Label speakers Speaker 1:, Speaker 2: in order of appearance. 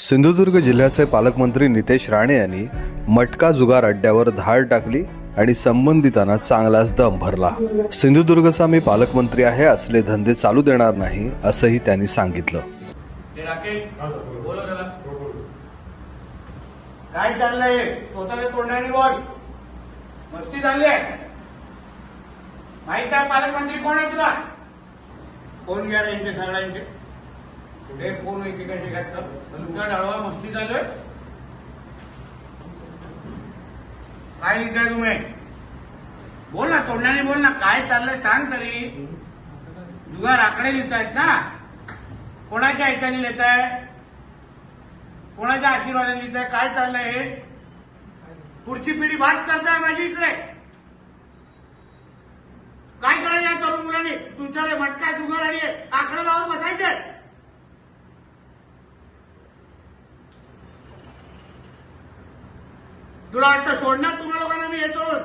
Speaker 1: सिंधुदुर्ग जिल्ह्याचे पालकमंत्री नितेश राणे यांनी मटका जुगार अड्ड्यावर धाड टाकली आणि संबंधितांना चांगलाच दम भरला। सिंधुदुर्गचा मी पालकमंत्री आहे, असले धंदे चालू देणार नाही असंही त्यांनी सांगितलं।
Speaker 2: काय चाललंय? स्वतःच्या तोंडाने बोल। मस्ती चालली आहे? माहित आहे पालकमंत्री कोण आहे तुला? कोण घ्या रे सगळ्यांचे? कुठे कोण एकेकाचे घातलं? तुमच्या डाळवा मस्ती चालू आहे? काय लिहिताय तुम्ही? बोल ना, तोंडाने बोल ना, काय चाललंय सांग तरी। जुगार आकडे लिहितायत ना? कोणाच्या ऐकाने लिहिताय? कोणाच्या आशीर्वादाने लिहिताय? काय चाललंय हे? पुढची पिढी बात करताय माझी इकडे। काय करायचं तरुण मुलांनी? तुमच्याकडे मटका जुगार आणि आकडे लावून बसायचे। तुला वाटतं सोडणार तुम्हा लोकांना मी हे सोडून?